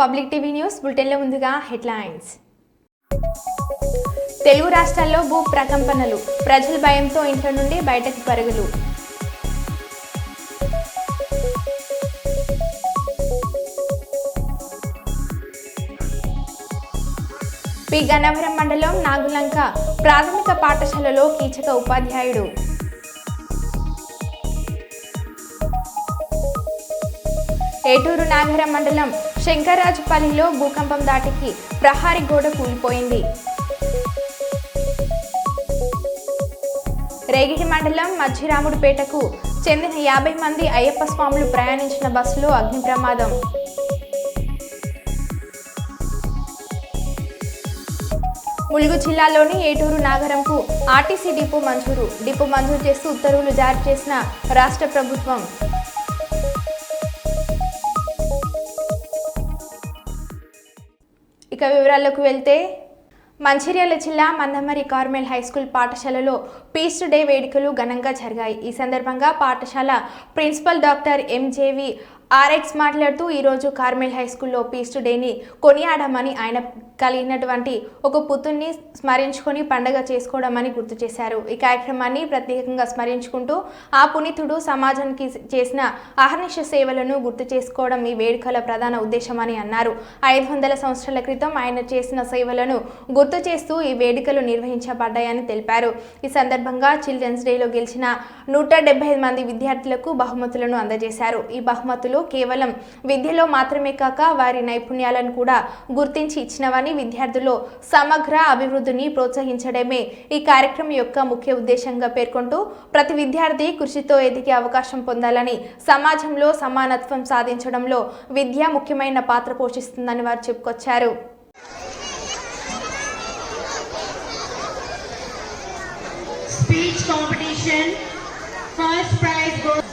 Public TV news బులెటిన్లో ముందుగా headlines. Telugu రాష్ట్రాల్లో భూ ప్రకంపనలు, ప్రజల భయంతో ఇంట్లో నుండి బయటకు పరుగులు. పి గన్నవరం మండలం నాగులంక ప్రాథమిక పాఠశాలలో కీచక ఉపాధ్యాయుడు. ఏటూరు నాగరం మండలం శంకర్రాజుపల్లిలో భూకంపం దాటికి ప్రహారీ గోడ కూలిపోయింది. రేగిడి మండలం మధ్యరాముడిపేటకు చెందిన 50 మంది అయ్యప్ప స్వాములు ప్రయాణించిన బస్సులో అగ్ని ప్రమాదం. ములుగు జిల్లాలోని ఏటూరు నాగరంకు ఆర్టీసీ డిపో మంజూరు చేస్తూ ఉత్తర్వులు జారీ చేసిన రాష్ట్ర ప్రభుత్వం. ఇక వివరాల్లోకి వెళ్తే, మంచిర్యాల జిల్లా మందమరి కార్మెల్ హైస్కూల్ పాఠశాలలో పీస్ డే వేడుకలు ఘనంగా జరిగాయి. ఈ సందర్భంగా పాఠశాల ప్రిన్సిపల్ డాక్టర్ ఎంజేవి ఆర్ఎక్స్ మాట్లాడుతూ ఈరోజు కార్మెల్ హైస్కూల్లో పీస్ డేని కొనియాడమని, ఆయన కలిగినటువంటి ఒక పుత్రుని స్మరించుకొని పండగ చేసుకోవడమని గుర్తు చేశారు. ఈ కార్యక్రమాన్ని ప్రత్యేకంగా స్మరించుకుంటూ ఆ పునీతుడు సమాజానికి చేసిన అహర్నిశ సేవలను గుర్తు చేసుకోవడం ఈ వేడుకల ప్రధాన ఉద్దేశమని అన్నారు. 500 సంవత్సరాల క్రితం ఆయన చేసిన సేవలను గుర్తు చేస్తూ ఈ వేడుకలు నిర్వహించబడ్డాయని తెలిపారు. ఈ సందర్భంగా చిల్డ్రన్స్ డేలో గెలిచిన 175 మంది విద్యార్థులకు బహుమతులను అందజేశారు. ఈ బహుమతులు కేవలం విద్యలో మాత్రమే కాక వారి నైపుణ్యాలను కూడా గుర్తించి ఇచ్చినవని, విద్యార్థుల్లో సమగ్ర అభివృద్ధిని ప్రోత్సహించడమే ఈ కార్యక్రమం యొక్క ముఖ్య ఉద్దేశంగా పేర్కొంటూ ప్రతి విద్యార్థి కృషితో ఎదిగే అవకాశం పొందాలని, సమాజంలో సమానత్వం సాధించడంలో విద్య ముఖ్యమైన పాత్ర పోషిస్తుందని వారు చెప్పుకొచ్చారు. Speech competition. First prize goes.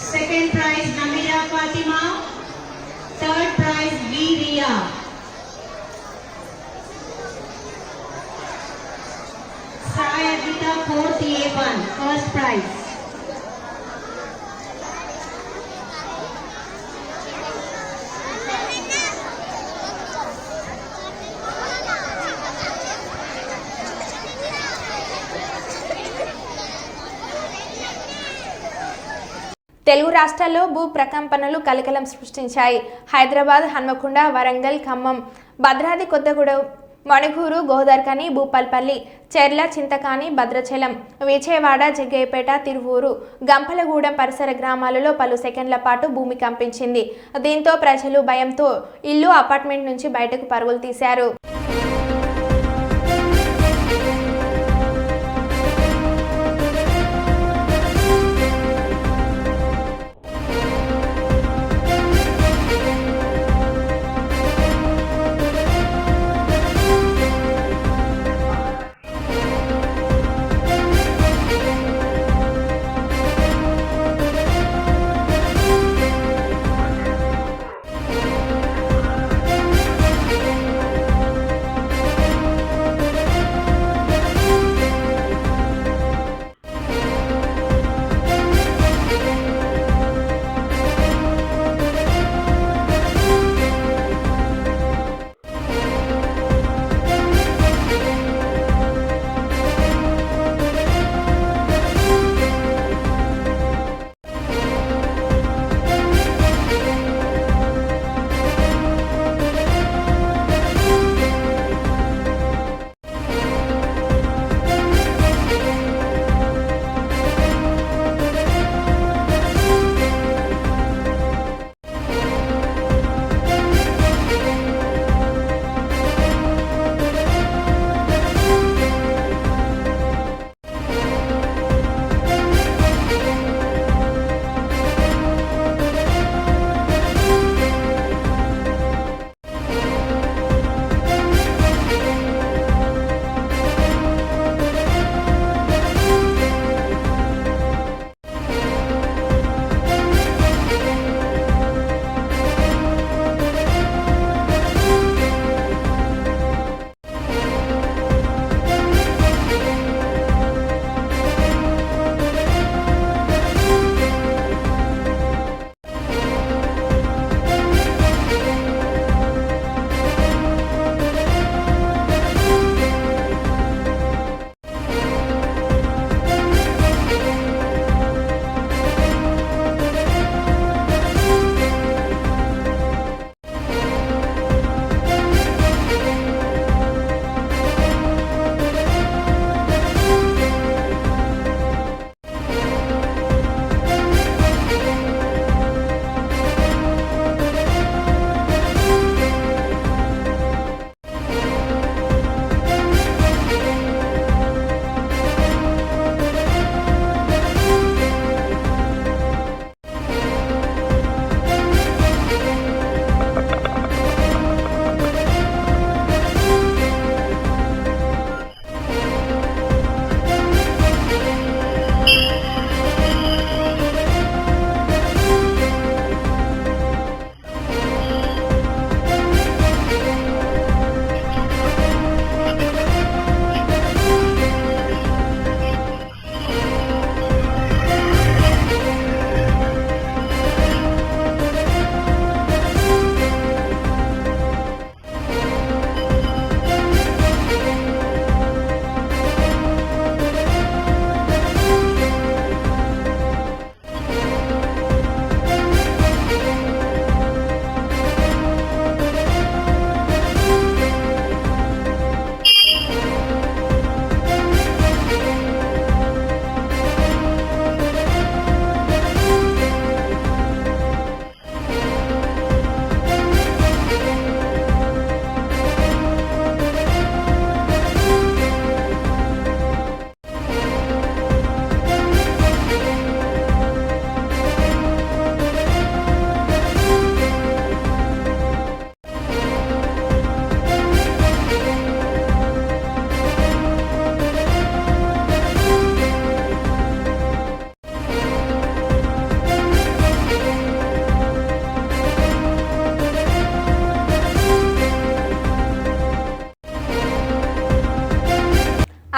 Second prize Namira Fatima. Third prize V Ria. Sai Adita 4th A1. First prize. Telugu రాష్ట్రాల్లో భూ ప్రకంపనలు కలకలం సృష్టించాయి. హైదరాబాద్, హన్మకొండ, వరంగల్, ఖమ్మం, భద్రాద్రి కొత్తగూడెం, మణుగూరు, గోదార్కని, భూపాల్పల్లి, చెర్ల, చింతకాని, భద్రాచలం, విజయవాడ, జగ్గయ్యపేట, తిరువూరు, గంపలగూడెం పరిసర గ్రామాలలో పలు సెకండ్ల పాటు భూమి కంపించింది. దీంతో ప్రజలు భయంతో ఇల్లు, అపార్ట్మెంట్ నుంచి బయటకు పరుగులు తీశారు.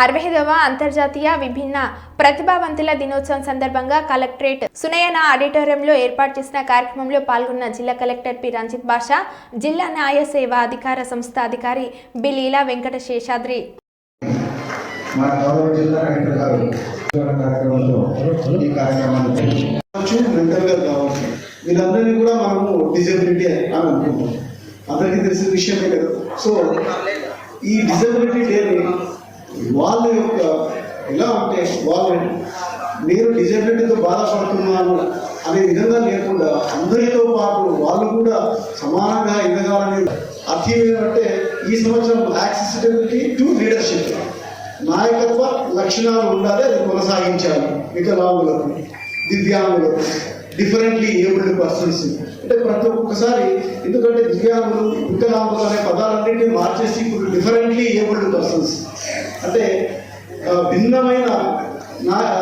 65వ అంతర్జాతీయ విభిన్న ప్రతిభావంతుల దినోత్సవం సందర్భంగా కలెక్టరేట్ సునయన ఆడిటోరియంలో ఏర్పాటు చేసిన కార్యక్రమంలో పాల్గొన్న జిల్లా కలెక్టర్ పి రంజిత్ బాషా, జిల్లా న్యాయ సేవా అధికార సంస్థ అధికారి బి లీలా వెంకట శేషాద్రి. మన గౌరవ జిల్లా కలెక్టర్ గారు కార్యక్రమంలో ఈ కార్యక్రమాన్ని మెంటల్గా కావచ్చు వీరందరినీ కూడా మనము డిజబిలిటీ అని అనుకుంటాం. అందరికీ తెలిసిన విషయమే కదా. సో ఈ డిజబిలిటీ డేని వాళ్ళ యొక్క ఎలా అంటే వాళ్ళు నేను డిజబిలిటీతో బాధపడుతున్నాను అనే విధంగా లేకుండా అందరితో పాటు వాళ్ళు కూడా సమానంగా ఎదగాలని అర్థం ఏంటంటే ఈ సంవత్సరం యాక్సెసిబిలిటీ టు లీడర్షిప్ నాయకత్వ లక్షణాలు ఉండాలి, అది కొనసాగించాలి. వికలాంగులకు, దివ్యాంగులకు, డిఫరెంట్లీ ఏబుల్డ్ పర్సన్స్ అంటే ప్రతి ఒక్కసారి, ఎందుకంటే దివ్యాంగులు వికలాంగులు అనే పదాలన్నింటినీ మార్చేసి ఇప్పుడు డిఫరెంట్లీ ఏబుల్డ్ పర్సన్స్ అంటే భిన్నమైన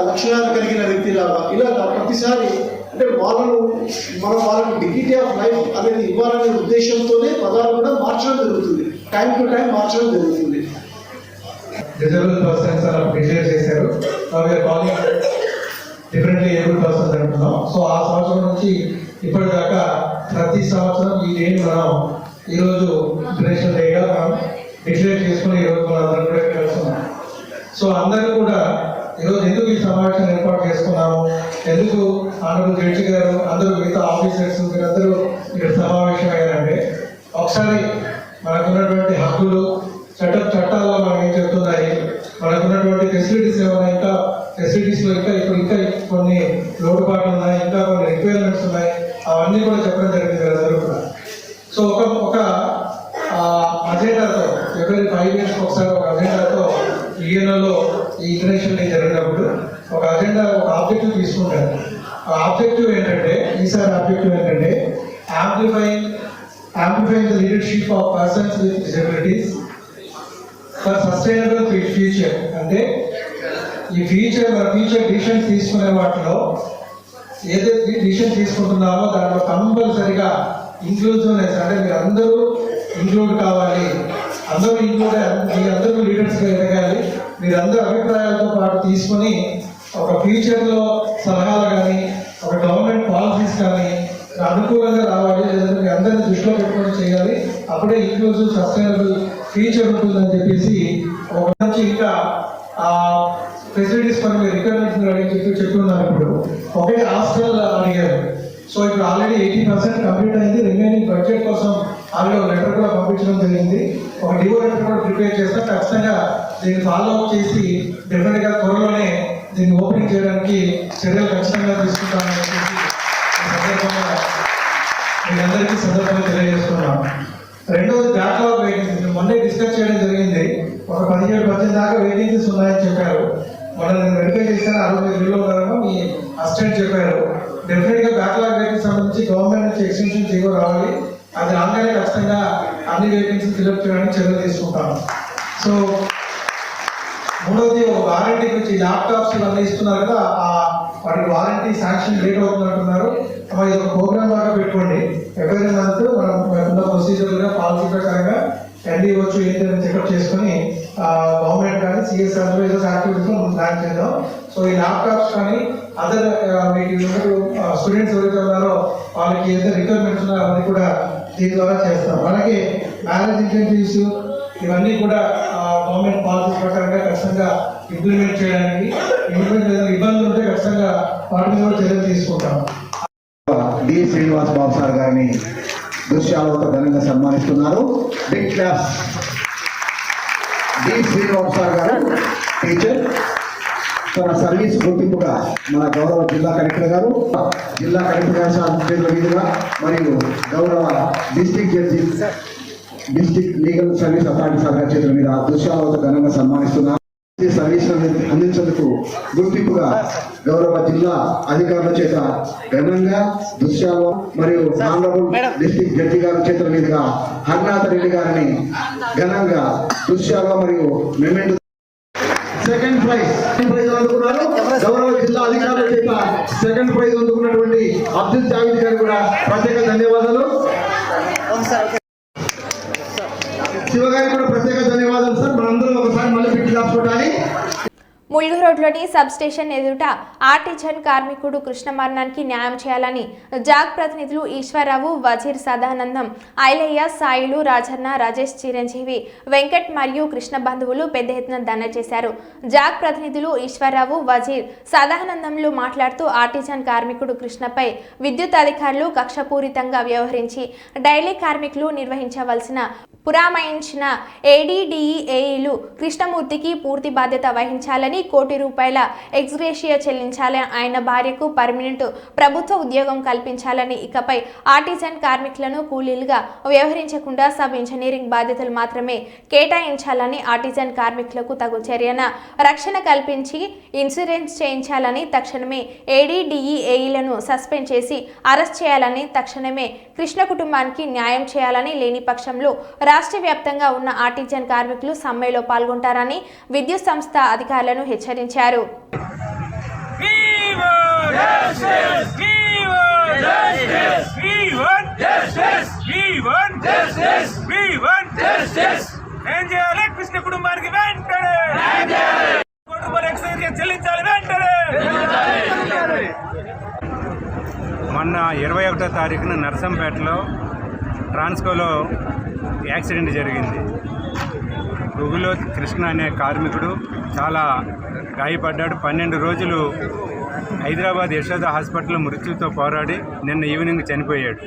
లక్షణాలు కలిగిన వ్యక్తిలాగా ఇలాగా ప్రతిసారి అంటే వాళ్ళకు డిగ్నిటీ ఆఫ్ లైఫ్ అనేది ఇవ్వాలనే ఉద్దేశంతోనే పదాలు కూడా మార్చడం జరుగుతుంది, టైం టు టైం మార్చడం జరుగుతుంది. డిజేబుల్ పర్సన్స్ అలా డిక్లేర్ చేశారు. డిఫరెంట్లీ ఏబుల్ పర్సన్స్ అంటున్నాం. సో ఆ సంవత్సరం నుంచి ఇప్పటిదాకా ప్రతి సంవత్సరం ఈ డేని మనం ఈరోజు ఇంటర్నేషనల్ డేగా మనం డిక్లేర్ చేసుకుని ఈరోజు మనం అందరం కూడా కలుస్తున్నాం. సో అందరూ కూడా ఈరోజు ఎందుకు ఈ సమావేశం ఏర్పాటు చేసుకున్నాము, ఎందుకు ఆనరబుల్ జడ్జి గారు అందరూ మిగతా ఆఫీసర్స్ మీరందరూ ఇక్కడ సమావేశం అయ్యారంటే, ఒకసారి మనకున్నటువంటి హక్కులు చట్టాల్లో మనం ఏం చెప్తున్నాయి, మనకున్నటువంటి ఫెసిలిటీస్ ఏమైనా ఇంకా ఫెసిలిటీస్లో ఇంకా కొన్ని లోటుపాట్లు ఉన్నాయి, ఇంకా కొన్ని రిక్వైర్మెంట్స్ ఉన్నాయి, అవన్నీ కూడా చెప్పడం జరిగింది అందరూ కూడా. సో ఒక అజెండాతో ఎవరి 5 years ఒకసారి ఒక అజెండాతో యూఎన్ఓలో ఈ ఇంటర్నేషనల్ డే జరిగినప్పుడు ఒక అజెండా, ఒక ఆబ్జెక్టివ్ తీసుకుంటారు. ఆ ఆబ్జెక్టివ్ ఏంటంటే, ఈసారి ఆబ్జెక్టివ్ ఏంటంటే amplifying the leadership of persons with disabilities for sustainable future. అంటే ఈ మన ఫ్యూచర్ డిసిషన్స్ తీసుకునే వాటిలో ఏదైతే డిసిషన్ తీసుకుంటున్నామో దాంట్లో కంపల్సరిగా ఇంక్లూజివ్నెస్ అంటే మీరు అందరూ ఇంక్లూడ్ కావాలి, అందరూ లీడర్స్గా ఎదగాలి, మీరందరూ అభిప్రాయాలతో పాటు తీసుకొని ఒక ఫ్యూచర్లో సలహాలు కానీ ఒక గవర్నమెంట్ పాలసీస్ కానీ అనుకూలంగా రావాలి, లేదంటే మీ అందరినీ దృష్టిలో పెట్టుకొని చేయాలి. అప్పుడే ఇంక్లూజివ్ సస్టైనబుల్ ఫ్యూచర్ ఉంటుందని చెప్పేసి ఒక నుంచి ఇంకా ఫెసిలిటీస్ పని మీరు రిక్వైర్మెంట్స్ అడిగి చెప్తున్నారు. ఇప్పుడు ఒకే హాస్టల్ అడిగారు. సో ఇప్పుడు ఆల్రెడీ 80% కంప్లీట్ అయింది. రిమైనింగ్ బడ్జెట్ కోసం ఆల్రెడీ ఒక లెటర్ కూడా పంపించడం జరిగింది. ఒక డివో లెటర్ కూడా ప్రిపేర్ చేస్తాం. ఖచ్చితంగా దీన్ని ఫాలో అప్ చేసి డెఫినెట్గా త్వరలోనే దీన్ని ఓపెనింగ్ చేయడానికి చర్యలు ఖచ్చితంగా తీసుకుంటామని చెప్పేసి మీ అందరికీ సందర్భంగా తెలియజేస్తున్నాం. రెండవది బ్యాక్లాగ్ వేకెన్సీస్ మొన్నే డిస్కస్ చేయడం జరిగింది. ఒక 17-18 దాకా వేకెన్సీస్ ఉన్నాయని చెప్పారు. మనం నేను వెరిఫై చేశాను, 65 ఉన్నారని మీ అసిస్టెంట్ చెప్పారు. డెఫినెట్గా బ్యాక్లాగ్ వేకెన్సీ సంబంధించి గవర్నమెంట్ నుంచి ఎక్స్టెన్షన్ జీవో రావాలి. అది రాగానే ఖచ్చితంగా అన్ని వేకెన్సీ ఫిల్అప్ చేయడానికి చర్యలు తీసుకుంటాం. సో మూడవది ఒక వారంటీ గురించి, ల్యాప్టాప్స్ ఇవన్నీ ఇస్తున్నారు కదా, వాటికి వారంటీ శాంక్షన్ లేట్ అవుతుంది అంటున్నారు. ఇది ఒక ప్రోగ్రామ్ లాగా పెట్టుకోండి. ఎవరి మంత్ మనం ఉన్న ప్రొసీజర్గా పాలసీ ప్రకారంగా వచ్చు ఏంటని చెకప్ చేసుకుని గవర్నమెంట్ కానీ సిఎస్ఆర్ ఏదో యాక్టివిటీస్లో ప్లాన్ చేద్దాం. సో ఈ ల్యాప్టాప్స్ కానీ అదర్ మీకు స్టూడెంట్స్ ఎవరైతే ఉన్నారో వాళ్ళకి ఏదైతే రిక్వైర్మెంట్స్ ఉన్నాయో అవన్నీ కూడా దీని ద్వారా చేస్తాం. అలాగే మ్యారేజ్ ఇన్సెంటివ్స్ ఇవన్నీ కూడా గవర్నమెంట్ పాలసీ ప్రకారంగా ఖచ్చితంగా ఇంప్లిమెంట్ చేయడానికి ఇబ్బందులు ఉంటే ఖచ్చితంగా వాటి మీద కూడా చర్యలు తీసుకుంటాం. డి శ్రీనివాస్ బాబు సార్ గారిని దృశ్యాలతో ఘనంగా సన్మానిస్తున్నారు. Big class. D Srinivas sir గారు టీచర్, తన సర్వీస్ గుర్తింపుగా మన గౌరవ జిల్లా కలెక్టర్ గారు సార్ చేతుల మీదుగా మరియు గౌరవ district legal service authority sir గారి చేతుల మీద దృశ్యాలతో ఘనంగా సన్మానిస్తున్నారు. సర్వీస్ అందించేందుకు గుర్తింపుగా గౌరవ జిల్లా అధికారుల చేత ఘనంగా దృశ్యాలు మరియు ఆనరబుల్ డిస్ట్రిక్ట్ జడ్జి గారి చేతుల మీదుగా హర్నాథ్ రెడ్డి గారిని ఘనంగా దృశ్యాలు మరియు మెమెంటో సెకండ్ ప్రైజ్ అందుకున్నారు. గౌరవ జిల్లా అధికారుల చేత సెకండ్ ప్రైజ్ అందుకున్నటువంటి అబ్దుల్ జావేద్ గారు కూడా ప్రత్యేక ధన్యవాదాలు. శివగారికి కూడా ప్రత్యేక ధన్యవాదాలు సార్. మనందరం ఒకసారి మళ్ళీ పిట్టి రాసుకోవడానికి ములుగు రోడ్లోని సబ్ స్టేషన్ ఎదుట ఆర్టిజన్ కార్మికుడు కృష్ణ మరణానికి న్యాయం చేయాలని జాగ్ ప్రతినిధులు ఈశ్వరరావు, వజీర్ సదానందం, ఐలయ్య, సాయిలు, రాజన్న, రాజేష్, చిరంజీవి, వెంకట్ మరియు కృష్ణ బంధువులు పెద్ద ఎత్తున ధర్నా చేశారు. జాగ్ ప్రతినిధులు ఈశ్వరరావు, వజీర్ సదానందంలు మాట్లాడుతూ ఆర్టిజన్ కార్మికుడు కృష్ణపై విద్యుత్ అధికారులు కక్షపూరితంగా వ్యవహరించి డైలీ కార్మికులు నిర్వహించవలసిన పురామాయించిన ఏడీడీఈఏలు కృష్ణమూర్తికి పూర్తి బాధ్యత వహించాలని, ₹1,00,00,000 ఎక్స్గ్రేషియా చెల్లించాలని, ఆయన భార్యకు పర్మనెంట్ ప్రభుత్వ ఉద్యోగం కల్పించాలని, ఇకపై ఆర్టిజన్ కార్మికులను కూలీలుగా వ్యవహరించకుండా సబ్ ఇంజనీరింగ్ బాధ్యతలు మాత్రమే కేటాయించాలని, ఆర్టిజన్ కార్మికులకు తగు చర్యన రక్షణ కల్పించి ఇన్సూరెన్స్ చేయించాలని, తక్షణమే ఏడీడీఈఏలను సస్పెండ్ చేసి అరెస్ట్ చేయాలని, తక్షణమే కృష్ణ కుటుంబానికి న్యాయం చేయాలని, లేని పక్షంలో రాష్ట్ర వ్యాప్తంగా ఉన్న ఆర్టిజన్ కార్మికులు సమ్మెలో పాల్గొంటారని విద్యుత్ సంస్థ అధికారులను హెచ్చరించారు. కృష్ణ కుటుంబానికి వెంటనే చెల్లించాలి వెంటనే. మొన్న 21వ తారీఖున నర్సంపేటలో ట్రాన్స్కోలో యాక్సిడెంట్ జరిగింది. గుగులో కృష్ణ అనే కార్మికుడు చాలా గాయపడ్డాడు. 12 రోజులు హైదరాబాద్ యశోద హాస్పిటల్లో మృత్యుతో పోరాడి నిన్న ఈవినింగ్ చనిపోయాడు.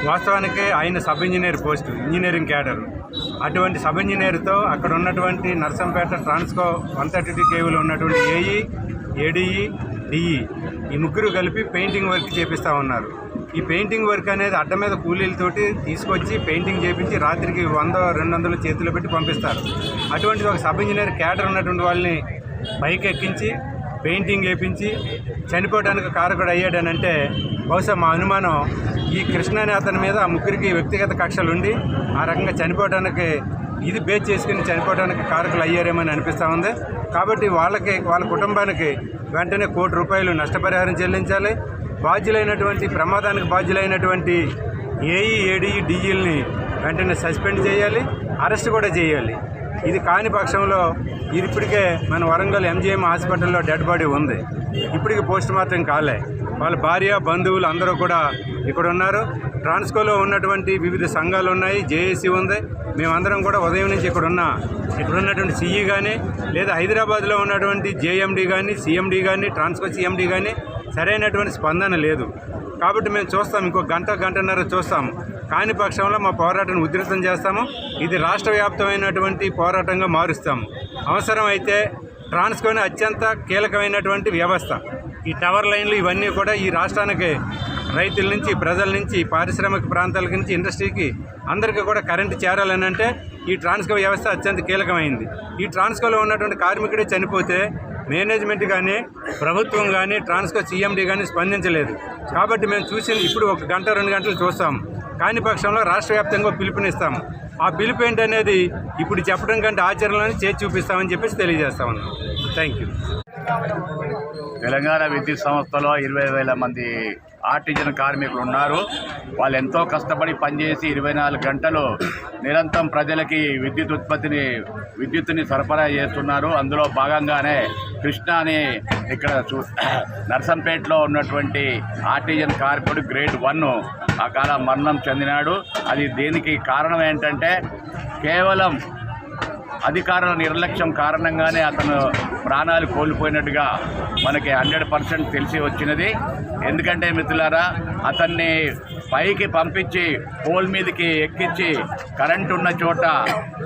వాస్తవానికి ఆయన sub engineer post, engineering cadre. అటువంటి సబ్ ఇంజనీర్తో అక్కడ ఉన్నటువంటి నర్సంపేట ట్రాన్స్కో 132 కేవీలో ఉన్నటువంటి ఏఈ, ఏడీఈ, డిఈ ఈ ముగ్గురు కలిపి పెయింటింగ్ వర్క్ చేపిస్తూ ఉన్నారు. ఈ పెయింటింగ్ వర్క్ అనేది అడ్డ మీద కూలీలతోటి తీసుకొచ్చి పెయింటింగ్ చేపించి రాత్రికి 100-200 చేతిలో పెట్టి పంపిస్తారు. అటువంటిది ఒక సబ్ ఇంజనీర్ క్యాడర్ ఉన్నటువంటి వాళ్ళని బైక్ ఎక్కించి పెయింటింగ్ వేయించి చనిపోవడానికి కారకుడు అయ్యాడనంటే బహుశా మా అనుమానం ఈ కృష్ణ అనే అతని మీద ఆ ముగ్గురికి వ్యక్తిగత కక్షలు ఉండి ఆ రకంగా చనిపోవడానికి ఇది బేస్ చేసుకుని చనిపోవడానికి కారకులు అయ్యారేమని అనిపిస్తూ ఉంది. కాబట్టి వాళ్ళ కుటుంబానికి వెంటనే ₹1,00,00,000 నష్టపరిహారం చెల్లించాలి. బాధ్యులైనటువంటి ప్రమాదానికి బాధ్యులైనటువంటి ఏఈ, ఏడీఈ, డీఈల్ని వెంటనే సస్పెండ్ చేయాలి, అరెస్ట్ కూడా చేయాలి. ఇది కాని పక్షంలో ఇది ఇప్పటికే మన వరంగల్ ఎంజీఎం హాస్పిటల్లో డెడ్ బాడీ ఉంది, ఇప్పటికి పోస్ట్ మార్టం కాలే. వాళ్ళ భార్య, బంధువులు అందరూ కూడా ఇక్కడ ఉన్నారు. ట్రాన్స్కోలో ఉన్నటువంటి వివిధ సంఘాలు ఉన్నాయి, జేఏసీ ఉంది. మేమందరం కూడా ఉదయం నుంచి ఇక్కడ ఉన్నటువంటి సిఈ కానీ లేదా హైదరాబాద్లో ఉన్నటువంటి జేఎండీ కానీ, సిఎండీ కానీ, ట్రాన్స్కో సిఎండీ కానీ సరైనటువంటి స్పందన లేదు. కాబట్టి మేము చూస్తాం, ఇంకో గంటన్నర చూస్తాము. కాని పక్షంలో మా పోరాటాన్ని ఉధృతం చేస్తాము. ఇది రాష్ట్ర వ్యాప్తమైనటువంటి పోరాటంగా మారుస్తాము. అవసరమైతే ట్రాన్స్కోని అత్యంత కీలకమైనటువంటి వ్యవస్థ. ఈ టవర్ లైన్లు ఇవన్నీ కూడా ఈ రాష్ట్రానికి రైతుల నుంచి, ప్రజల నుంచి, పారిశ్రామిక ప్రాంతాల నుంచి, ఇండస్ట్రీకి అందరికీ కూడా కరెంటు చేరాలని అంటే ఈ ట్రాన్స్కో వ్యవస్థ అత్యంత కీలకమైంది. ఈ ట్రాన్స్కోలో ఉన్నటువంటి కార్మికుడే చనిపోతే మేనేజ్మెంట్ కానీ, ప్రభుత్వం కానీ, ట్రాన్స్కో సిఎండీ కానీ స్పందించలేదు. కాబట్టి మేము చూసింది ఇప్పుడు 1 గంట 2 గంటలు చూస్తాం. కాని పక్షంలో రాష్ట్ర వ్యాప్తంగా పిలుపునిస్తాము. ఆ పిలుపు ఏంటనేది ఇప్పుడు చెప్పడం కంటే ఆచరణలోనే చేసి చూపిస్తామని చెప్పేసి తెలియజేస్తా ఉన్నాం. Thank you. తెలంగాణ విద్యుత్ సంస్థలో 20,000 మంది ఆర్టిజన్ కార్మికులు ఉన్నారు. వాళ్ళు ఎంతో కష్టపడి పనిచేసి 24 గంటలు నిరంతరం ప్రజలకి విద్యుత్తుని సరఫరా చేస్తున్నారు. అందులో భాగంగానే కృష్ణ అని ఇక్కడ నర్సంపేటలో ఉన్నటువంటి ఆర్టిజన్ కార్మికుడు గ్రేడ్ 1 ఆ కాలం మరణం చెందినాడు. అది దీనికి కారణం ఏంటంటే కేవలం అధికారుల నిర్లక్ష్యం కారణంగానే అతను ప్రాణాలు కోల్పోయినట్టుగా మనకి 100% తెలిసి వచ్చినది. ఎందుకంటే మిత్రులారా, అతన్ని పైకి పంపించి పోల్ మీదకి ఎక్కించి కరెంట్ ఉన్న చోట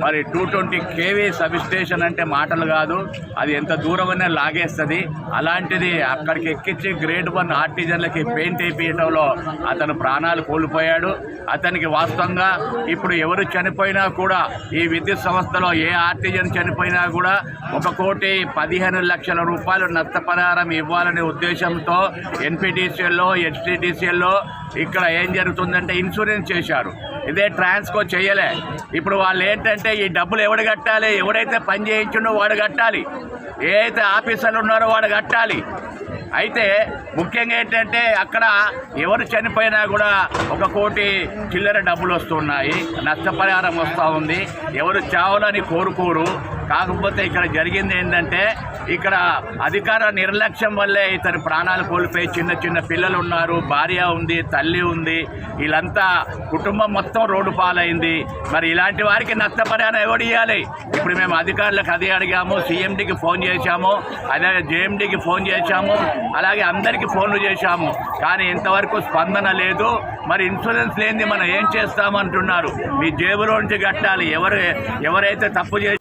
మరి 220 kV సబ్ స్టేషన్ అంటే మాటలు కాదు, అది ఎంత దూరమైనా లాగేస్తుంది. అలాంటిది అక్కడికి ఎక్కించి గ్రేడ్ 1 ఆర్టిజన్లకి పెయింట్ వేయించడంలో అతను ప్రాణాలు కోల్పోయాడు. అతనికి వాస్తవంగా ఇప్పుడు ఎవరు చనిపోయినా కూడా ఈ విద్యుత్ సంస్థలో ఏ ఆర్టిజన్ చనిపోయినా కూడా ₹1,15,00,000 నష్టపరిహారం ఇవ్వాలనే ఉద్దేశంతో ఎన్పిటిసిఎల్లో, హెచ్టిటిసిఎల్లో ఇక్కడ ఏం జరుగుతుందంటే ఇన్సూరెన్స్ చేశారు. ఇదే ట్రాన్స్కో చేయలే. ఇప్పుడు వాళ్ళు ఏంటంటే ఈ డబ్బులు ఎవడు కట్టాలి? ఎవడైతే పని చేయించిండో వాడు కట్టాలి, ఏ అయితే ఆఫీసర్లు ఉన్నారో వాడు కట్టాలి. అయితే ముఖ్యంగా ఏంటంటే అక్కడ ఎవరు చనిపోయినా కూడా 1 కోటి చిల్లర డబ్బులు వస్తున్నాయి, నష్టపరిహారం వస్తూ ఉంది. ఎవరు చావాలని కోరుకోరు. కాకపోతే ఇక్కడ జరిగింది ఏంటంటే ఇక్కడ అధికార నిర్లక్ష్యం వల్లే ఇతని ప్రాణాలు కోల్పోయి చిన్న చిన్న పిల్లలు ఉన్నారు, భార్య ఉంది, తల్లి ఉంది, వీళ్ళంతా కుటుంబం మొత్తం రోడ్డు పాలైంది. మరి ఇలాంటి వారికి నష్టపరిహారం ఎవడు ఇవ్వాలి? ఇప్పుడు మేము అధికారులకు అదే అడిగాము, సీఎండీకి ఫోన్ చేశాము, అదే జేఎండీకి ఫోన్ చేశాము, అలాగే అందరికీ ఫోన్లు చేశాము, కానీ ఇంతవరకు స్పందన లేదు. మరి ఇన్సూరెన్స్ లేనిది మనం ఏం చేస్తామంటున్నారు? మీ జేబులో నుంచి కట్టాలి. ఎవరైతే తప్పు చేసి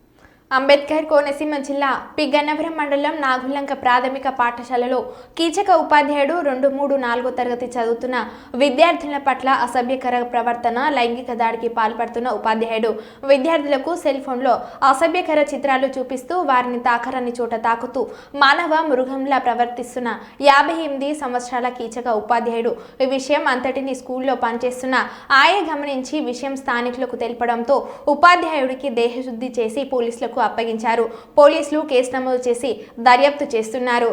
అంబేద్కర్ కోనసీమ జిల్లా పి గన్నవరం మండలం నాగులంక ప్రాథమిక పాఠశాలలో కీచక ఉపాధ్యాయుడు 2, 3, 4 తరగతి చదువుతున్న విద్యార్థుల పట్ల అసభ్యకర ప్రవర్తన, లైంగిక దాడికి పాల్పడుతున్న ఉపాధ్యాయుడు విద్యార్థులకు సెల్ ఫోన్లో అసభ్యకర చిత్రాలు చూపిస్తూ వారిని తాకరని చోట తాకుతూ మానవ మృగంలా ప్రవర్తిస్తున్న 58 సంవత్సరాల కీచక ఉపాధ్యాయుడు. ఈ విషయం అంతటిని స్కూల్లో పనిచేస్తున్న ఆయే గమనించి విషయం స్థానికులకు తెలపడంతో ఉపాధ్యాయుడికి దేహశుద్ధి చేసి పోలీసులకు అప్పగించారు. పోలీసులు కేసు నమోదు చేసి దర్యాప్తు చేస్తున్నారు.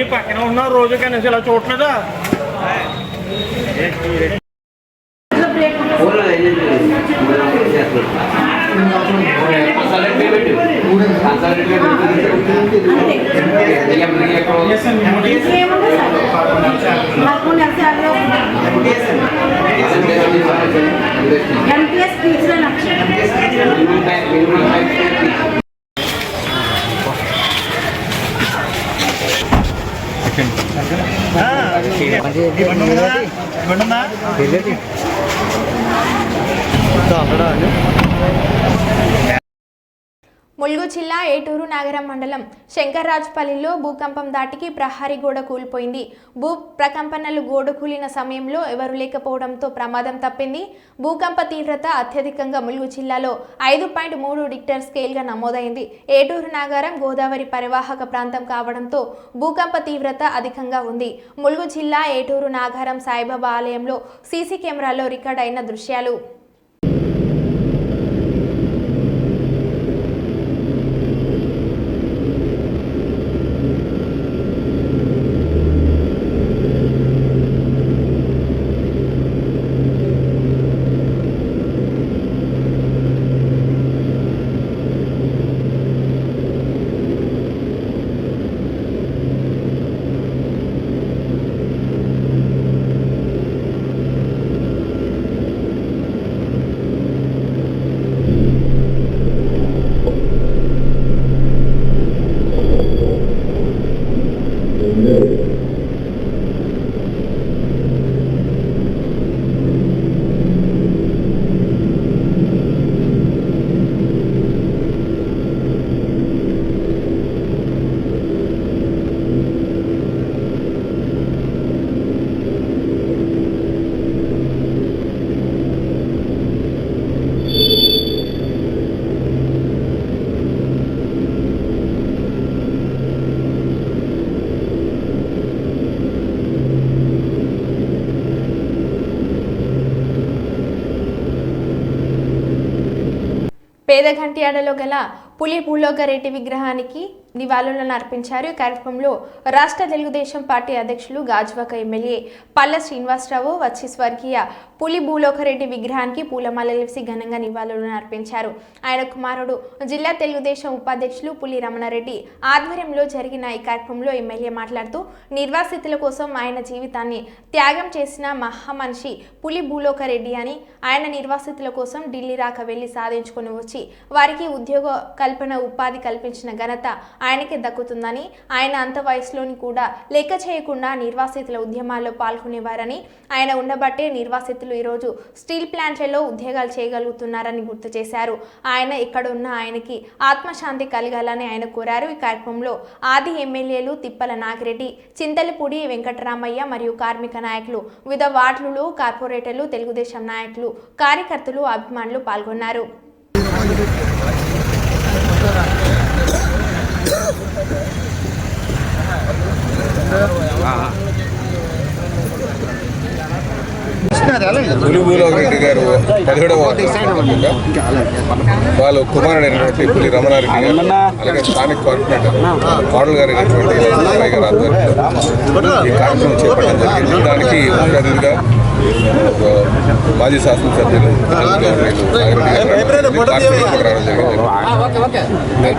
ఈ పక్కన ఉన్న రోజు కనీసం ఇలా చూడలేదా? ములుగు జిల్లా ఏటూరు నాగరం మండలం శంకర్రాజుపల్లిలో భూకంపం దాటికి ప్రహరీ గోడ కూలిపోయింది. భూ ప్రకంపనలు గోడ కూలిన సమయంలో ఎవరు లేకపోవడంతో ప్రమాదం తప్పింది. భూకంప తీవ్రత అత్యధికంగా ములుగు జిల్లాలో 5.3 రిక్టర్ స్కేల్గా నమోదైంది. ఏటూరు నాగరం గోదావరి పరివాహక ప్రాంతం కావడంతో భూకంప తీవ్రత అధికంగా ఉంది. ములుగు జిల్లా ఏటూరు నాగరం సాయిబాబా ఆలయంలో సీసీ కెమెరాలో రికార్డ్ అయిన దృశ్యాలు. పేదగంట్యాడలో గల పులి భూలోకరెడ్డి విగ్రహానికి నివాళులను అర్పించారు. ఈ కార్యక్రమంలో రాష్ట్ర తెలుగుదేశం పార్టీ అధ్యక్షులు గాజువాక ఎమ్మెల్యే పల్ల శ్రీనివాసరావు వచ్చి స్వర్గీయ పులి భూలోకరెడ్డి విగ్రహానికి పూలమాలలేసి ఘనంగా నివాళులను అర్పించారు. ఆయన కుమారుడు జిల్లా తెలుగుదేశం ఉపాధ్యక్షులు పులి రమణారెడ్డి ఆధ్వర్యంలో జరిగిన ఈ కార్యక్రమంలో ఎమ్మెల్యే మాట్లాడుతూ నిర్వాసితుల కోసం ఆయన జీవితాన్ని త్యాగం చేసిన మహామనిషి పులి భూలోకరెడ్డి అని, ఆయన నిర్వాసితుల కోసం ఢిల్లీ రాక వెళ్లి సాధించుకొని వచ్చి వారికి ఉద్యోగ కల్పన ఉపాధి కల్పించిన ఘనత ఆయనకి దక్కుతుందని, ఆయన అంత వయసులోని కూడా లెక్క చేయకుండా నిర్వాసితుల ఉద్యమాల్లో పాల్గొనేవారని, ఆయన ఉండబట్టే నిర్వాసితులు ఈరోజు స్టీల్ ప్లాంట్లలో ఉద్యోగాలు చేయగలుగుతున్నారని గుర్తు చేశారు. ఆయన ఇక్కడ ఉన్న ఆయనకి ఆత్మశాంతి కలగాలని ఆయన కోరారు. ఈ కార్యక్రమంలో ఆది ఎమ్మెల్యేలు తిప్పల నాగిరెడ్డి, చింతలపూడి వెంకటరామయ్య మరియు కార్మిక నాయకులు, వివిధ వార్డులు, కార్పొరేటర్లు, తెలుగుదేశం నాయకులు, కార్యకర్తలు, అభిమానులు పాల్గొన్నారు. పులి భూలోకరెడ్డి గారు 17వ వార్డు సందర్భంగా వాళ్ళు కుమారుడైనటువంటి పులి రమణారెడ్డి గారు అలాగే స్థానిక కార్పొరేటర్ మోడల్ గారు అయినటువంటి లక్ష్మీబాయి గారు ఆధ్వర్యంలో ఈ కార్యక్రమం చేపట్టడం జరిగింది. దానికి ముఖ్య అతిథిగా మాజీ శాసనసభ్యులు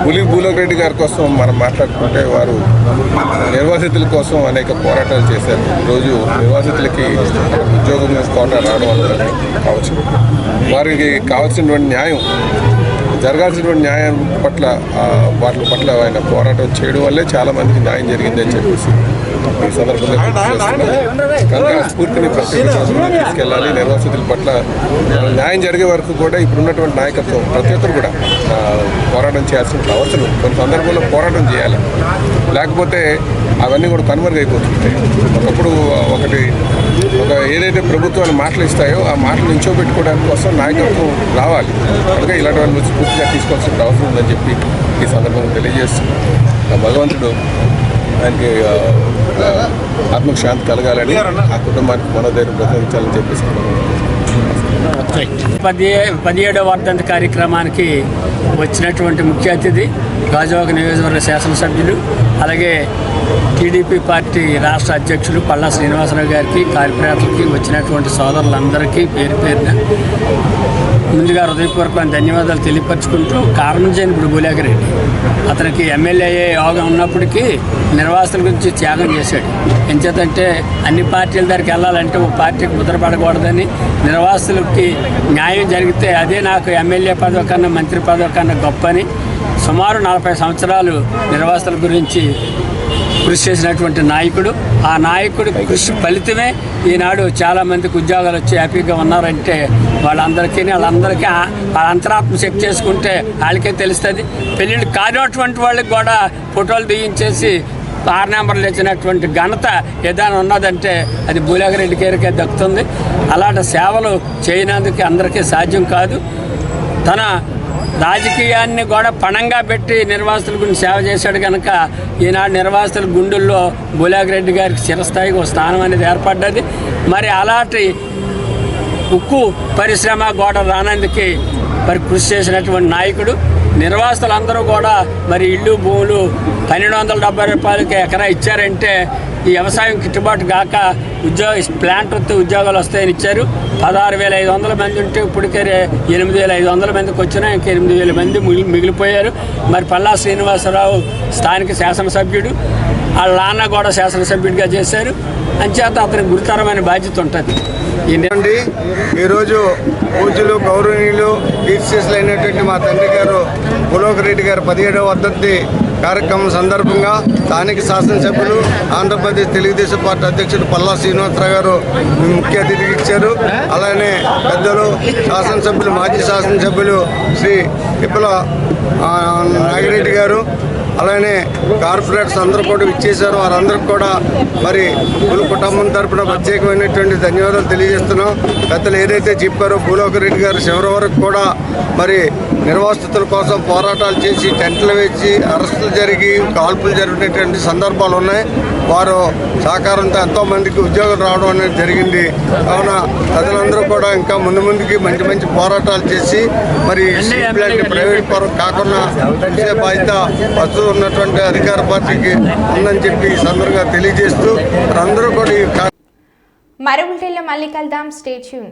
పులి భూలోక్ రెడ్డి గారి కోసం మనం మాట్లాడుకుంటే వారు నిర్వాసితుల కోసం అనేక పోరాటాలు చేశారు. ఈరోజు నిర్వాసితులకి ఉద్యోగం కోట రావడం వల్ల కావచ్చు, వారికి కావాల్సినటువంటి న్యాయం జరగాల్సినటువంటి న్యాయం పట్ల వాటి పట్ల ఆయన పోరాటం చేయడం వల్లే చాలా మందికి న్యాయం జరిగిందని చెప్పేసి ఈ సందర్భంగా కనుక స్ఫూర్తిని తీసుకెళ్ళాలి. నిర్వాసితుల పట్ల న్యాయం జరిగే వరకు కూడా ఇప్పుడున్నటువంటి నాయకత్వం ప్రతి ఒక్కరు కూడా పోరాటం చేయాల్సిన అవసరం, కొన్ని సందర్భంలో పోరాటం చేయాలి, లేకపోతే అవన్నీ కూడా కనుమరుగైపోతుంటాయి. ఒకప్పుడు ఒక ఏదైతే ప్రభుత్వాలు మాటలు ఇస్తాయో ఆ మాటలు నిల్చోబెట్టుకోవడానికి కోసం నాయకత్వం రావాలి. కనుక ఇలాంటి వాళ్ళు స్ఫూర్తిగా తీసుకోవాల్సిన అవసరం ఉందని చెప్పి ఈ సందర్భంగా తెలియజేస్తూ భగవంతుడు ఆయనకి ఆత్మకు శాంతి కలగాలని, ఆ కుటుంబానికి మనోధైర్యం ప్రసాదించాలని చెప్పేసి 17వ వర్ధంతి కార్యక్రమానికి వచ్చినటువంటి ముఖ్య అతిథి గాజువాక నియోజకవర్గ శాసనసభ్యులు అలాగే టీడీపీ పార్టీ రాష్ట్ర అధ్యక్షులు పల్లా శ్రీనివాసరావు గారికి, కార్పొరేటర్లకి, వచ్చినటువంటి సోదరులందరికీ పేరు పేరున ముందుగా హృదయపూర్వకమైన ధన్యవాదాలు తెలియపరుచుకుంటూ కారణంజేని భూలేకరెడ్డి అతనికి ఎమ్మెల్యే యోగం ఉన్నప్పటికీ నిర్వాసితుల గురించి త్యాగం చేశాడు. ఎంచేతంటే అన్ని పార్టీల దగ్గరికి వెళ్ళాలంటే ఒక పార్టీకి ముద్రపడకూడదని, నిర్వాసితులకి న్యాయం జరిగితే అదే నాకు ఎమ్మెల్యే పదవి కన్నా మంత్రి పదవి కన్నా గొప్పని సుమారు 40 సంవత్సరాలు నిర్వాసితుల గురించి కృషి చేసినటువంటి నాయకుడు. ఆ నాయకుడి కృషి ఫలితమే ఈనాడు చాలామందికి ఉద్యోగాలు వచ్చి హ్యాపీగా ఉన్నారంటే వాళ్ళందరికీ వాళ్ళ అంతరాత్మ చెక్ చేసుకుంటే వాళ్ళకే తెలుస్తుంది. పెళ్ళిళ్ళు కానినటువంటి వాళ్ళకి కూడా ఫోటోలు తీయించేసి 6 నెంబర్లు ఇచ్చినటువంటి ఘనత ఏదైనా ఉన్నదంటే అది భూలేకరెడ్డి గారికే దక్కుతుంది. అలాంటి సేవలు చేయనందుకు అందరికీ సాధ్యం కాదు. తన రాజకీయాన్ని కూడా పణంగా పెట్టి నిర్వాసితుల గురించి సేవ చేశాడు కనుక ఈనాడు నిర్వాసితుల గుండెల్లో భూలేకరెడ్డి గారికి చిరస్థాయికి ఒక స్థానం అనేది ఏర్పడ్డది. మరి అలాంటి ఉక్కు పరిశ్రమ గోడ రానందుకి మరి కృషి చేసినటువంటి నాయకుడు. నిర్వాసితులందరూ కూడా మరి ఇళ్ళు భూములు 1270 రూపాయలకి ఎకరా ఇచ్చారంటే ఈ వ్యవసాయం గిట్టుబాటు కాక ప్లాంట్ వస్తే ఉద్యోగాలు వస్తాయని ఇచ్చారు. 16,500 మంది ఉంటే ఇప్పటికే 8,500 మందికి వచ్చినా ఇంకా 8,000 మంది మిగిలిపోయారు. మరి పల్లా శ్రీనివాసరావు స్థానిక శాసనసభ్యుడు, వాళ్ళ నాన్న కూడా శాసనసభ్యుడిగా చేశారు. అంచేత అతనికి గురుతరమైన బాధ్యత ఉంటుంది. ఈరోజు పూజలు గౌరవనీయులు కీర్తిశేషులైనటువంటి మా తండ్రి గారు భూలోక్ రెడ్డి గారు 17వ వర్ధంతి కార్యక్రమం సందర్భంగా స్థానిక శాసనసభ్యులు ఆంధ్రప్రదేశ్ తెలుగుదేశం పార్టీ అధ్యక్షుడు పల్లా శ్రీనివాసరావు గారు ముఖ్య అతిథికి ఇచ్చారు. అలానే పెద్దలు శాసనసభ్యులు మాజీ శాసనసభ్యులు శ్రీ తిప్పల నాగిరెడ్డి గారు అలానే కార్పొరేటర్స్ అందరూ కూడా ఇచ్చేశారు. వారందరికీ కూడా మరి కుల కుటుంబం తరఫున ప్రత్యేకమైనటువంటి ధన్యవాదాలు తెలియజేస్తున్నాం. పెద్దలు ఏదైతే చెప్పారో భూలోక్ రెడ్డి గారు చివరి వరకు కూడా మరి నిర్వాసితుల కోసం పోరాటాలు చేసి టెంట్లు వేసి అరెస్టులు జరిగి కాల్పులు జరిగినటువంటి సందర్భాలు ఉన్నాయి. వారు సహకారంతో ఎంతోమందికి ఉద్యోగం రావడం అనేది జరిగింది. కావున ప్రజలందరూ కూడా ఇంకా ముందుకి మంచి మంచి పోరాటాలు చేసి మరి ప్రైవేట్ పరం కాకుండా ఇచ్చే బాధ్యత వస్తూ ఉన్నటువంటి అధికార పార్టీకి ఉందని చెప్పి ఈ సందర్భంగా తెలియజేస్తూ అందరూ కూడా మరో బులెటిన్లో మళ్ళీ కలుద్దాం. Stay tune.